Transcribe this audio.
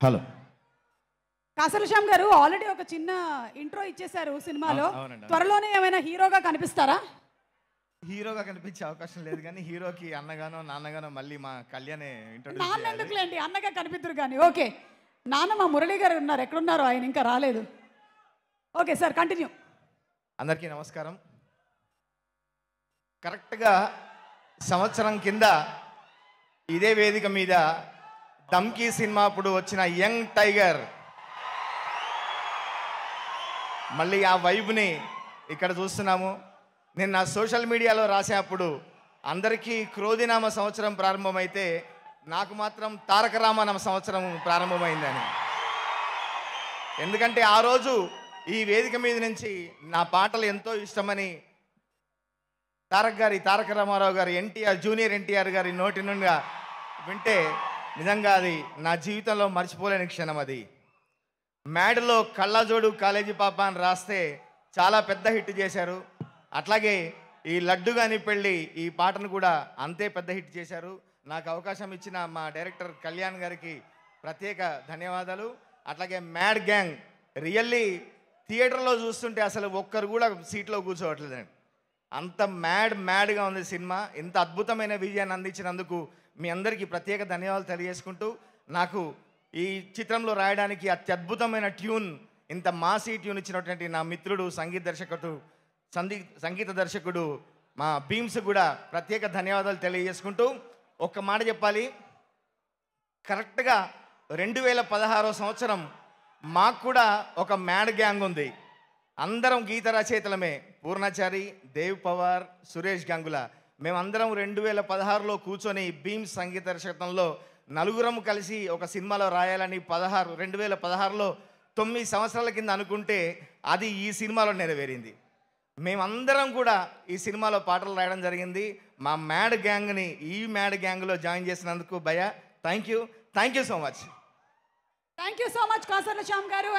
Hello. కాసల Shyam గారు already ఒక చిన్న ఇంట్రో ఇచ్చేశారు సినిమాలో. త్వరలోనే ఏమైనా హీరోగా కనిపిస్తారా? హీరోగా కనిపించే అవకాశం లేదు కానీ హీరోకి అన్నగానో నాన్నగానో మళ్ళీ మా కళ్యాణే ఇంట్రొడ్యూస్ నాన్న చేయాలి. ఎందుకులేండి, అన్నగా కనిపిద్దరు కానీ. ఓకే, నాన్న మా మురళి గారు ఉన్నారు, ఎక్కడున్నారు ఆయన? ఇంకా రాలేదు. Okay sir, continue. అందరికీ నమస్కారం. కరెక్ట్గా సంవత్సరం కింద ఇదే వేదిక మీద దమ్కీ సినిమా అప్పుడు వచ్చిన యంగ్ టైగర్ మళ్ళీ ఆ వైబ్ని ఇక్కడ చూస్తున్నాము. నేను నా సోషల్ మీడియాలో రాసేటప్పుడు అందరికీ క్రోధినామ సంవత్సరం ప్రారంభమైతే నాకు మాత్రం తారక రామనామ సంవత్సరం ప్రారంభమైందని. ఎందుకంటే ఆ రోజు ఈ వేదిక మీద నుంచి నా పాటలు ఎంతో ఇష్టమని తారక రామారావు గారి జూనియర్ ఎన్టీఆర్ గారి నోటి నుండి వింటే నిజంగా అది నా జీవితంలో మర్చిపోలేని క్షణం. అది మ్యాడ్లో కళ్ళజోడు కాలేజీ పాప అని రాస్తే చాలా పెద్ద హిట్ చేశారు. అట్లాగే ఈ లడ్డు గాని పెళ్ళి ఈ పాటను కూడా అంతే పెద్ద హిట్ చేశారు. నాకు అవకాశం ఇచ్చిన మా డైరెక్టర్ కళ్యాణ్ గారికి ప్రత్యేక ధన్యవాదాలు. అట్లాగే మ్యాడ్ గ్యాంగ్ రియల్లీ థియేటర్లో చూస్తుంటే అసలు ఒక్కరు కూడా సీట్లో కూర్చోవట్లేదండి. అంత మ్యాడ్గా ఉంది సినిమా. ఇంత అద్భుతమైన విజయాన్ని అందించినందుకు మీ అందరికీ ప్రత్యేక ధన్యవాదాలు తెలియజేసుకుంటూ, నాకు ఈ చిత్రంలో రాయడానికి అత్యద్భుతమైన ట్యూన్, ఇంత మాసీ ట్యూన్ ఇచ్చినటువంటి నా మిత్రుడు సంగీత దర్శకుడు మా భీమ్స్ కూడా ప్రత్యేక ధన్యవాదాలు తెలియజేసుకుంటూ, ఒక్క మాట చెప్పాలి. కరెక్ట్గా 2016 సంవత్సరం మాకు కూడా ఒక మ్యాడ్ గ్యాంగ్ ఉంది. అందరం గీత రచయితలమే. పూర్ణాచారి, దేవ్ పవార్, సురేష్ గంగుల. మేమందరం 2016లో కూర్చొని భీమ్స్ సంగీత దర్శకత్వంలో నలుగురం కలిసి ఒక సినిమాలో రాయాలని 2016లో 9 సంవత్సరాల కింద అనుకుంటే అది ఈ సినిమాలో నెరవేరింది. మేమందరం కూడా ఈ సినిమాలో పాటలు రాయడం జరిగింది. మా మ్యాడ్ గ్యాంగ్ని ఈ మ్యాడ్ గ్యాంగ్లో జాయిన్ చేసినందుకు భయ్యా thank you so much. Thank you so much Kasala Shyam గారు.